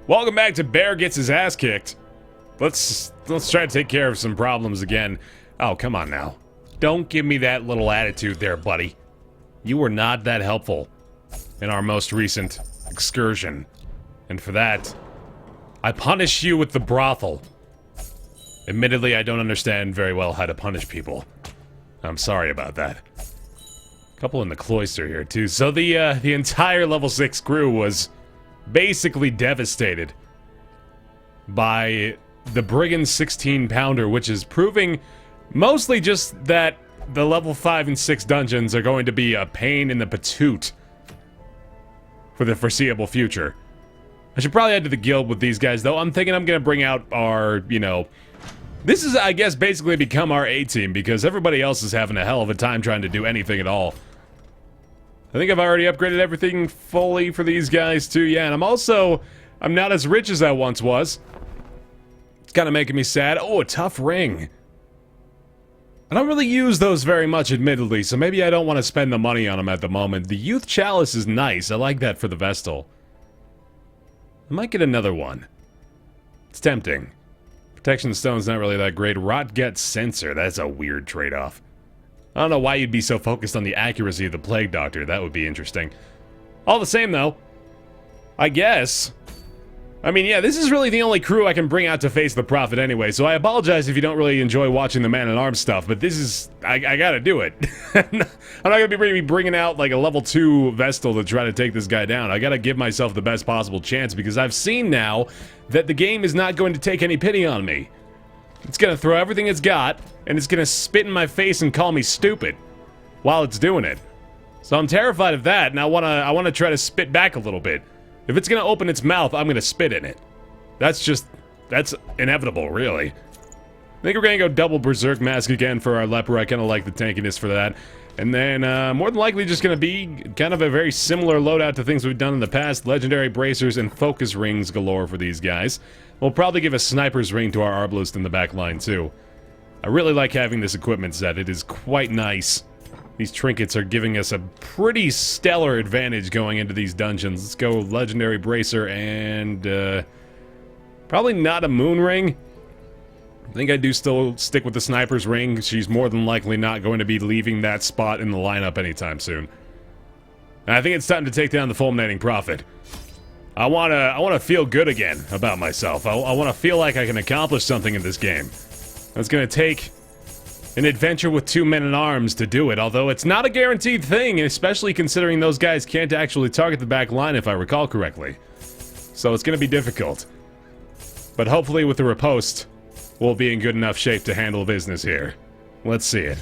Welcome back to Baer Gets His Ass Kicked. Let's try to take care of some problems again. Oh, come on now. Don't give me that little attitude there, buddy. You were not that helpful in our most recent excursion. And for that, I punish you with the brothel. Admittedly, I don't understand very well how to punish people. I'm sorry about that. Couple in the cloister here, too. So the entire level 6 crew was basically devastated by the Brigand 16-pounder, which is proving mostly just that the level 5 and 6 dungeons are going to be a pain in the patoot for the foreseeable future. I should probably head to the guild with these guys, though. I'm thinking I'm going to bring out our, you know... This is, I guess, basically become our A-team, because everybody else is having a hell of a time trying to do anything at all. I think I've already upgraded everything fully for these guys, too. Yeah, and I'm not as rich as I once was. It's kind of making me sad. Oh, a tough ring. I don't really use those very much, admittedly, so maybe I don't want to spend the money on them at the moment. The Youth Chalice is nice. I like that for the Vestal. I might get another one. It's tempting. Protection Stone's not really that great. Rotget Sensor, that's a weird trade-off. I don't know why you'd be so focused on the accuracy of the Plague Doctor. That would be interesting. All the same, though, I guess... I mean, yeah, this is really the only crew I can bring out to face the Prophet anyway, so I apologize if you don't really enjoy watching the Man-at-Arms stuff, but this is... I gotta do it. I'm not gonna be bringing out, like, a level 2 Vestal to try to take this guy down. I gotta give myself the best possible chance, because I've seen now that the game is not going to take any pity on me. It's gonna throw everything it's got, and it's gonna spit in my face and call me stupid while it's doing it. So I'm terrified of that, and I wanna try to spit back a little bit. If it's gonna open its mouth, I'm gonna spit in it. That's inevitable, really. I think we're gonna go double Berserk Mask again for our Leper. I kinda like the tankiness for that. And then, more than likely just gonna be kind of a very similar loadout to things we've done in the past. Legendary Bracers and Focus Rings galore for these guys. We'll probably give a Sniper's Ring to our Arbalist in the back line, too. I really like having this equipment set. It is quite nice. These trinkets are giving us a pretty stellar advantage going into these dungeons. Let's go Legendary Bracer and, probably not a Moon Ring. I think I do still stick with the Sniper's Ring. She's more than likely not going to be leaving that spot in the lineup anytime soon. And I think it's time to take down the Fulminating Prophet. I wanna feel good again about myself. I wanna feel like I can accomplish something in this game. It's gonna take an adventure with 2 men-at-arms to do it, although it's not a guaranteed thing, especially considering those guys can't actually target the back line, if I recall correctly. So it's gonna be difficult. But hopefully with the riposte, we'll be in good enough shape to handle business here. Let's see it.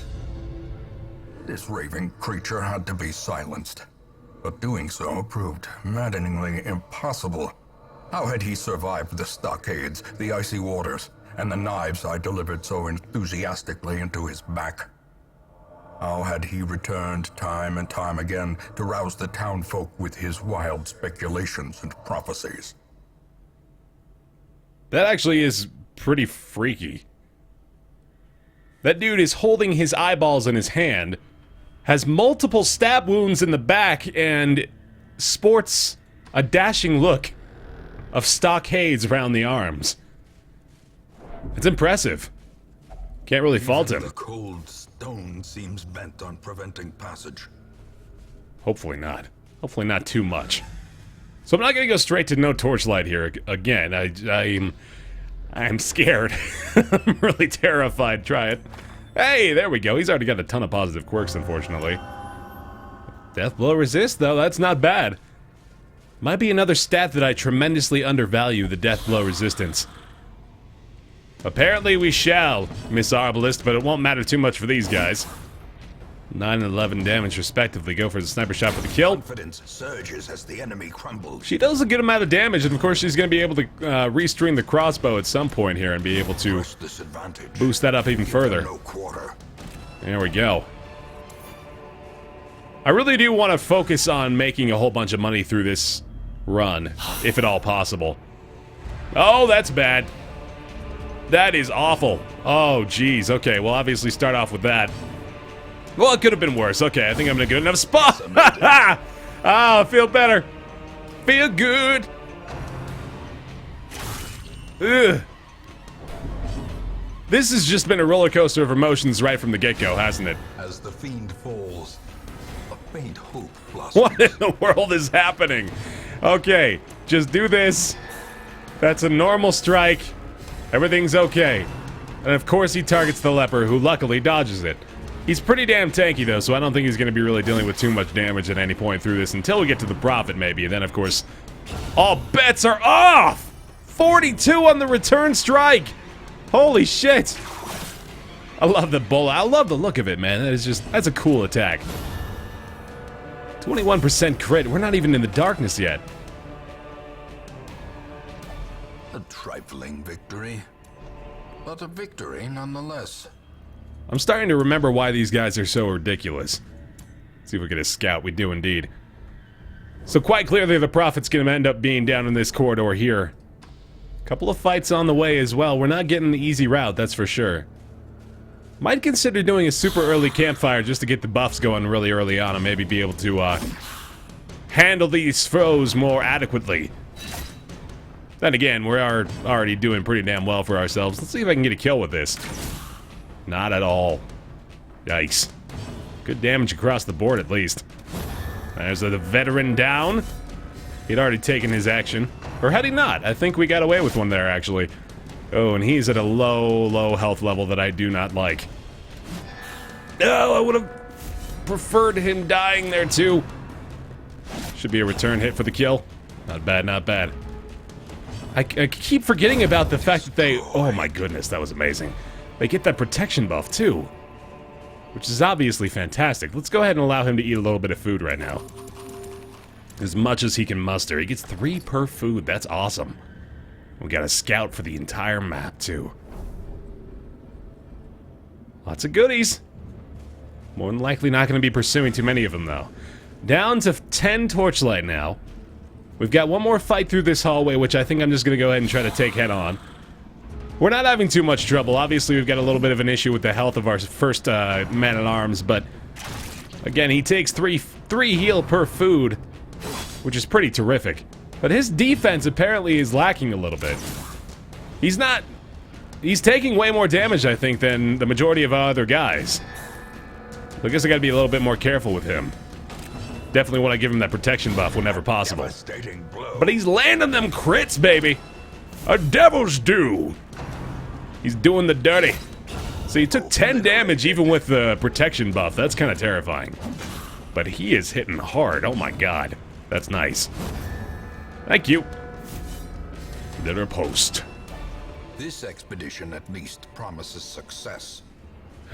This raving creature had to be silenced, but doing so proved maddeningly impossible. How had he survived the stockades, the icy waters, and the knives I delivered so enthusiastically into his back? How had he returned time and time again to rouse the townfolk with his wild speculations and prophecies? That actually is pretty freaky. That dude is holding his eyeballs in his hand, has multiple stab wounds in the back, and sports a dashing look of stockades around the arms. It's impressive. Can't really fault him. The cold stone seems bent on preventing passage. Hopefully not. Hopefully not too much. So I'm not gonna go straight to no torchlight here again. I'm scared. I'm really terrified. Try it. Hey, there we go. He's already got a ton of positive quirks, unfortunately. Death blow resist, though. That's not bad. Might be another stat that I tremendously undervalue, the death blow resistance. Apparently we shall, Miss Arbalist, but it won't matter too much for these guys. 9 and 11 damage, respectively. Go for the sniper shot for the kill. Confidence surges as the enemy crumbles. She does a good amount of damage, and of course she's going to be able to restring the crossbow at some point here and be able to boost that up even further. There we go. I really do want to focus on making a whole bunch of money through this run, if at all possible. Oh, that's bad. That is awful. Oh, geez. Okay, we'll obviously start off with that. Well, it could have been worse. Okay, I think I'm in a good enough spot. Ah, I feel better. Feel good. Ugh. This has just been a roller coaster of emotions right from the get-go, hasn't it? As the fiend falls, a faint hope blossoms. What in the world is happening? Okay, just do this. That's a normal strike. Everything's okay. And of course he targets the leper, who luckily dodges it. He's pretty damn tanky though, so I don't think he's going to be really dealing with too much damage at any point through this until we get to the prophet maybe. And then of course, all bets are off! 42 on the return strike! Holy shit! I love the bullet. I love the look of it, man. That's a cool attack. 21% crit. We're not even in the darkness yet. A trifling victory, but a victory nonetheless. I'm starting to remember why these guys are so ridiculous. Let's see if we get a scout. We do indeed. So quite clearly the prophet's going to end up being down in this corridor here. Couple of fights on the way as well. We're not getting the easy route, that's for sure. Might consider doing a super early campfire just to get the buffs going really early on and maybe be able to handle these foes more adequately. Then again, we are already doing pretty damn well for ourselves. Let's see if I can get a kill with this. Not at all. Yikes. Good damage across the board at least. There's the veteran down. He'd already taken his action. Or had he not? I think we got away with one there, actually. Oh, and he's at a low health level that I do not like. No, I would have preferred him dying there, too. Should be a return hit for the kill. Not bad, not bad. I keep forgetting about the fact that they... Oh my goodness, that was amazing. They get that protection buff, too. Which is obviously fantastic. Let's go ahead and allow him to eat a little bit of food right now. As much as he can muster. He gets 3 per food. That's awesome. We got a scout for the entire map, too. Lots of goodies. More than likely not going to be pursuing too many of them, though. Down to 10 torchlight now. We've got one more fight through this hallway, which I think I'm just going to go ahead and try to take head on. We're not having too much trouble. Obviously, we've got a little bit of an issue with the health of our first man-at-arms, but... Again, he takes 3 heal per food, which is pretty terrific. But his defense apparently is lacking a little bit. He's not... He's taking way more damage, I think, than the majority of other guys. So I guess I gotta be a little bit more careful with him. Definitely want to give him that protection buff whenever possible. But he's landing them crits, baby! A devil's due! He's doing the dirty. So he took 10 damage even with the protection buff. That's kind of terrifying. But he is hitting hard. Oh my god. That's nice. Thank you. Dinner post. This expedition at least promises success.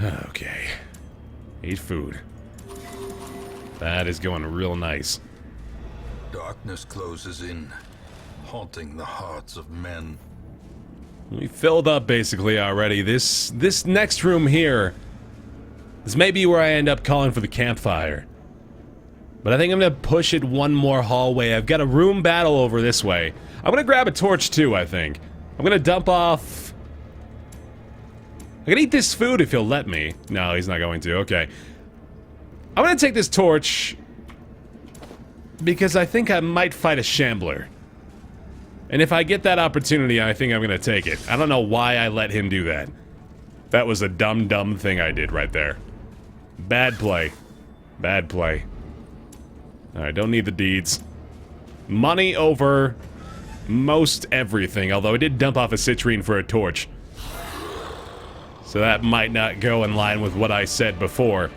Okay. Eat food. That is going real nice. Darkness closes in, haunting the hearts of men. We filled up basically already. This next room here is maybe where I end up calling for the campfire. But I think I'm gonna push it one more hallway. I've got a room battle over this way. I'm gonna grab a torch too, I think. I'm gonna dump off... I can eat this food if he'll let me. No, he's not going to. Okay. I'm gonna take this torch because I think I might fight a shambler. And if I get that opportunity, I think I'm gonna take it. I don't know why I let him do that. That was a dumb thing I did right there. Bad play. Bad play. Alright, don't need the deeds. Money over most everything, although I did dump off a citrine for a torch. So that might not go in line with what I said before.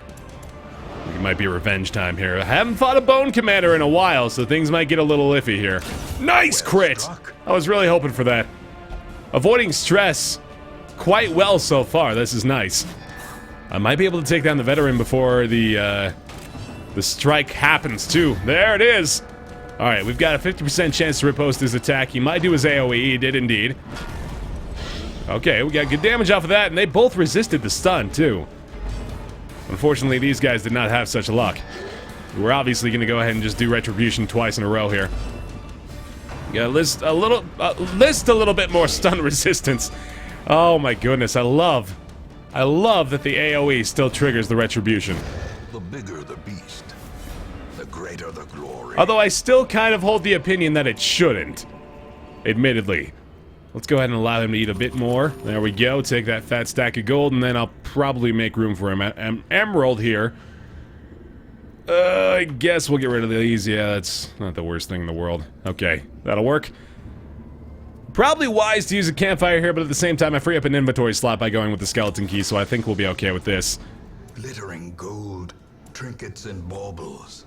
It might be revenge time here. I haven't fought a bone commander in a while, so things might get a little iffy here. Nice crit! I was really hoping for that. Avoiding stress quite well so far. This is nice. I might be able to take down the veteran before the strike happens, too. There it is! Alright, we've got a 50% chance to riposte his attack. He might do his AoE. He did indeed. Okay, we got good damage off of that, and they both resisted the stun, too. Unfortunately, these guys did not have such luck. We're obviously going to go ahead and just do Retribution twice in a row here. Gotta list a little bit more stun resistance. Oh my goodness, I love that the AoE still triggers the Retribution. The bigger the beast, the greater the glory. Although I still kind of hold the opinion that it shouldn't. Admittedly. Let's go ahead and allow him to eat a bit more. There we go. Take that fat stack of gold, and then I'll probably make room for an emerald here. I guess we'll get rid of these. Yeah, that's not the worst thing in the world. Okay, that'll work. Probably wise to use a campfire here, but at the same time, I free up an inventory slot by going with the skeleton key, so I think we'll be okay with this. Glittering gold, trinkets and baubles.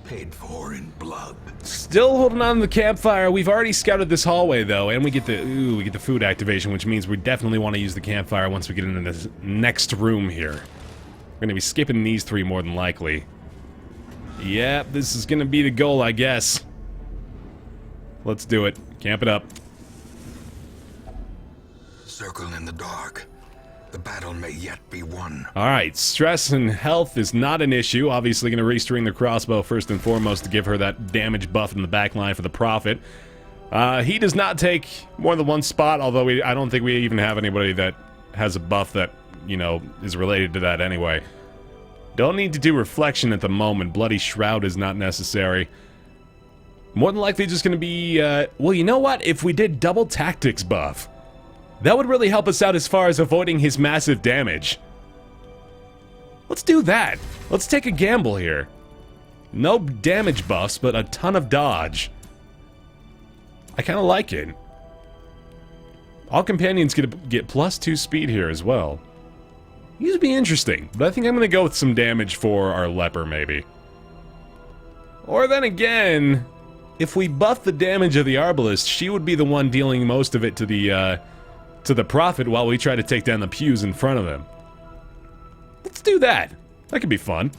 Paid for in blood. Still holding on to the campfire. We've already scouted this hallway, though, and we get the food activation, which means we definitely want to use the campfire once we get into this next room here. We're gonna be skipping these three more than likely. Yep, this is gonna be the goal, I guess. Let's do it. Camp it up. Circle in the dark. The battle may yet be won. Alright, stress and health is not an issue. Obviously going to restring the crossbow first and foremost to give her that damage buff in the back line for the Prophet. He does not take more than one spot, although I don't think we even have anybody that has a buff that, you know, is related to that anyway. Don't need to do reflection at the moment. Bloody Shroud is not necessary. More than likely just going to be, well, you know what? If we did double tactics buff, that would really help us out as far as avoiding his massive damage. Let's do that. Let's take a gamble here. No damage buffs, but a ton of dodge. I kind of like it. All companions get +2 speed here as well. These would be interesting, but I think I'm going to go with some damage for our leper, maybe. Or then again, if we buff the damage of the arbalist, she would be the one dealing most of it to the Prophet while we try to take down the pews in front of him. Let's do that. That could be fun.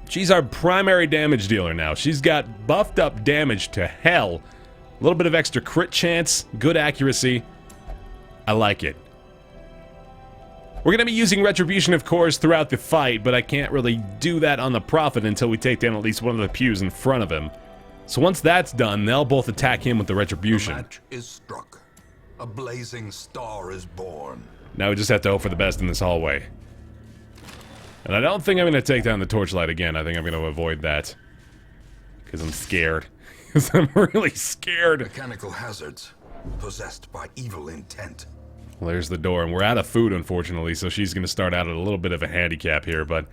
She's our primary damage dealer now. She's got buffed up damage to hell. A little bit of extra crit chance, good accuracy. I like it. We're going to be using Retribution, of course, throughout the fight, but I can't really do that on the Prophet until we take down at least one of the pews in front of him. So once that's done, they'll both attack him with the Retribution. The match is struck. A blazing star is born. Now we just have to hope for the best in this hallway. And I don't think I'm going to take down the torchlight again. I think I'm going to avoid that. Because I'm scared. Because I'm really scared. Mechanical hazards. Possessed by evil intent. Well, there's the door. And we're out of food, unfortunately. So she's going to start out at a little bit of a handicap here. But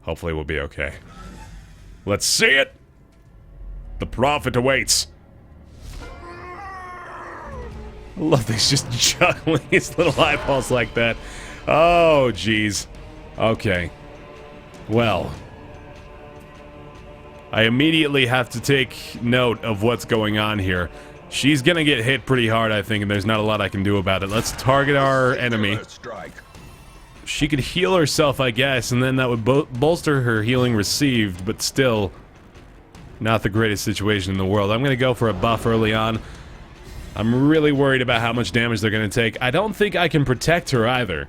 hopefully we'll be okay. Let's see it! The Prophet awaits. I love that he's just juggling his little eyeballs like that. Oh, jeez. Okay. Well. I immediately have to take note of what's going on here. She's gonna get hit pretty hard, I think, and there's not a lot I can do about it. Let's target our enemy. She could heal herself, I guess, and then that would bolster her healing received, but still not the greatest situation in the world. I'm gonna go for a buff early on. I'm really worried about how much damage they're going to take. I don't think I can protect her either.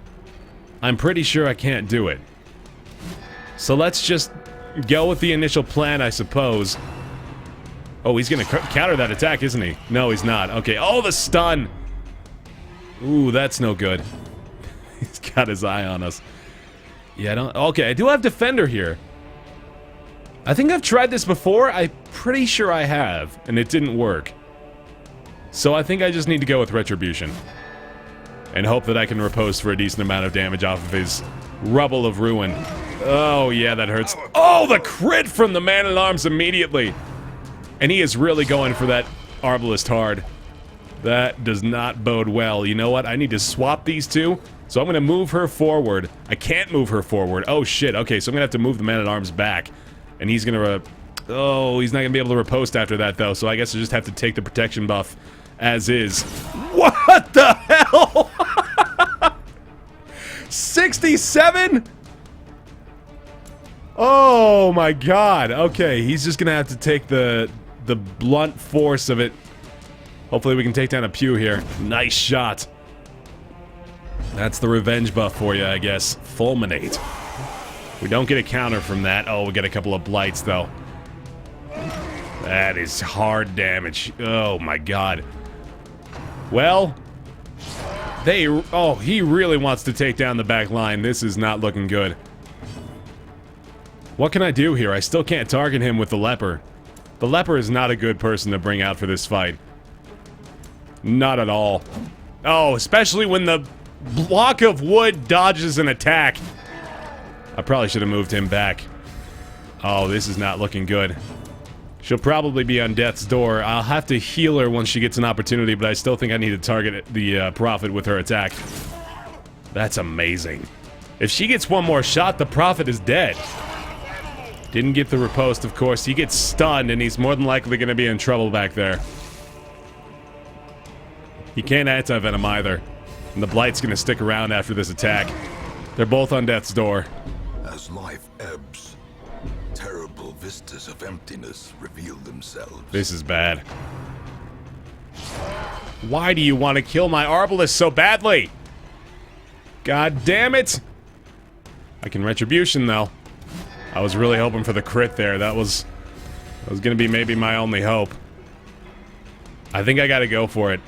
I'm pretty sure I can't do it. So let's just go with the initial plan, I suppose. Oh, he's going to counter that attack, isn't he? No, he's not. Okay. Oh, the stun! Ooh, that's no good. He's got his eye on us. Yeah, I don't... Okay, I do have Defender here. I think I've tried this before. I'm pretty sure I have, and it didn't work. So I think I just need to go with Retribution. And hope that I can riposte for a decent amount of damage off of his Rubble of Ruin. Oh, yeah, that hurts. Oh, the crit from the Man-at-Arms immediately! And he is really going for that Arbalist hard. That does not bode well. You know what? I need to swap these two. So I'm going to move her forward. I can't move her forward. Oh, shit. Okay, so I'm going to have to move the Man-at-Arms back. And he's going to... Oh, he's not going to be able to riposte after that, though. So I guess I just have to take the protection buff as is. What the hell? 67? Oh, my God. Okay, he's just going to have to take the blunt force of it. Hopefully we can take down a pew here. Nice shot. That's the revenge buff for you, I guess. Fulminate. We don't get a counter from that. Oh, we get a couple of blights, though. That is hard damage. Oh, my God. Well, oh, he really wants to take down the back line. This is not looking good. What can I do here? I still can't target him with the leper. The leper is not a good person to bring out for this fight. Not at all. Oh, especially when the block of wood dodges an attack. I probably should have moved him back. Oh, this is not looking good. She'll probably be on death's door. I'll have to heal her once she gets an opportunity, but I still think I need to target the Prophet with her attack. That's amazing. If she gets one more shot, the Prophet is dead. Didn't get the riposte, of course. He gets stunned, and he's more than likely going to be in trouble back there. He can't anti-venom either. And the Blight's going to stick around after this attack. They're both on death's door. As life ebbs, terrible vistas of emptiness reveal themselves. This is bad. Why do you want to kill my Arbalest so badly? God damn it! I can Retribution, though. I was really hoping for the crit there. That was gonna be maybe my only hope. I think I gotta go for it.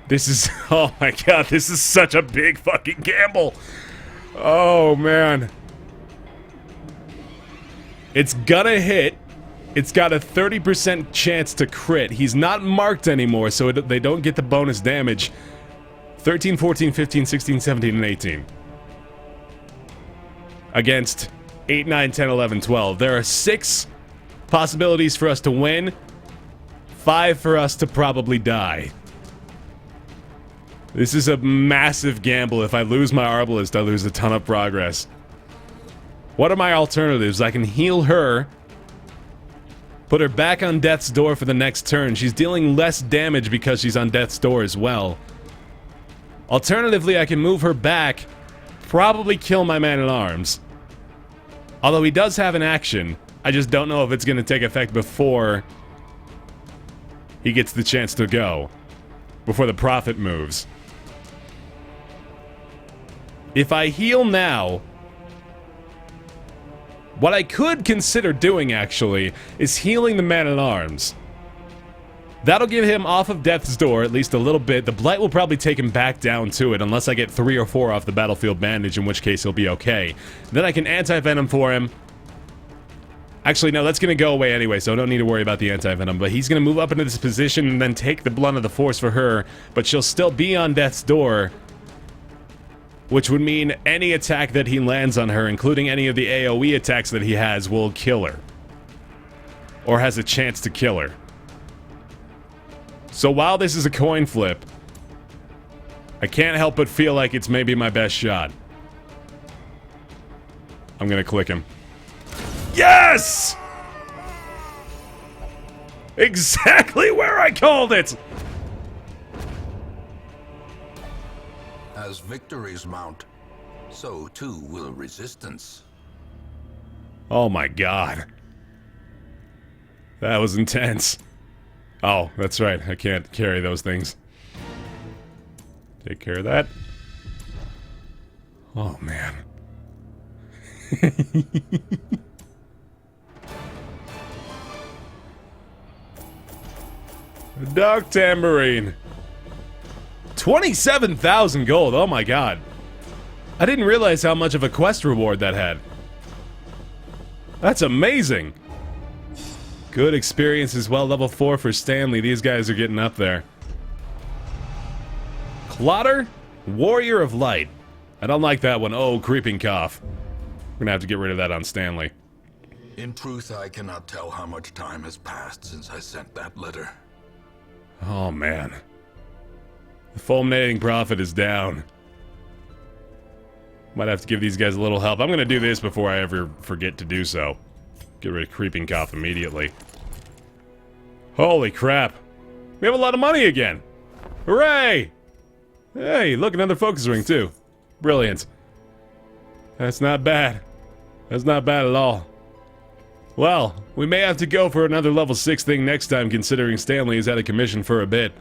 This is... oh my god, this is such a big fucking gamble! Oh, man. It's gonna hit. It's got a 30% chance to crit. He's not marked anymore, so they don't get the bonus damage. 13, 14, 15, 16, 17, and 18. Against 8, 9, 10, 11, 12. There are 6 possibilities for us to win. 5 for us to probably die. This is a massive gamble. If I lose my Arbalest, I lose a ton of progress. What are my alternatives? I can heal her. Put her back on death's door for the next turn. She's dealing less damage because she's on death's door as well. Alternatively, I can move her back. Probably kill my man-at-arms. Although he does have an action. I just don't know if it's going to take effect before he gets the chance to go. Before the Prophet moves. If I heal now... what I could consider doing, actually, is healing the man-at-arms. That'll get him off of death's door, at least a little bit. The Blight will probably take him back down to it, unless I get 3 or 4 off the battlefield bandage, in which case he'll be okay. Then I can anti-venom for him. Actually, no, that's going to go away anyway, so I don't need to worry about the anti-venom. But he's going to move up into this position and then take the blunt of the force for her. But she'll still be on death's door. Which would mean any attack that he lands on her, including any of the AoE attacks that he has, will kill her. Or has a chance to kill her. So while this is a coin flip, I can't help but feel like it's maybe my best shot. I'm gonna click him. Yes! Exactly where I called it! As victories mount, so too will resistance. Oh my god. That was intense. Oh, that's right. I can't carry those things. Take care of that. Oh, man. Dark Tambourine. 27,000 gold. Oh my god. I didn't realize how much of a quest reward that had. That's amazing. Good experience as well. Level 4 for Stanley. These guys are getting up there. Clotter? Warrior of Light. I don't like that one. Oh, Creeping Cough. We're gonna have to get rid of that on Stanley. In truth, I cannot tell how much time has passed since I sent that letter. Oh, man. The Fulminating Prophet is down. Might have to give these guys a little help. I'm gonna do this before I ever forget to do so. Get rid of Creeping Cough immediately. Holy crap. We have a lot of money again. Hooray! Hey, look, another focus ring too. Brilliant. That's not bad. That's not bad at all. Well, we may have to go for another level 6 thing next time, considering Stanley is out of commission for a bit.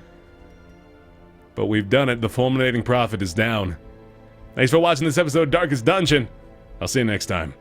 But we've done it. The Fulminating Prophet is down. Thanks for watching this episode of Darkest Dungeon. I'll see you next time.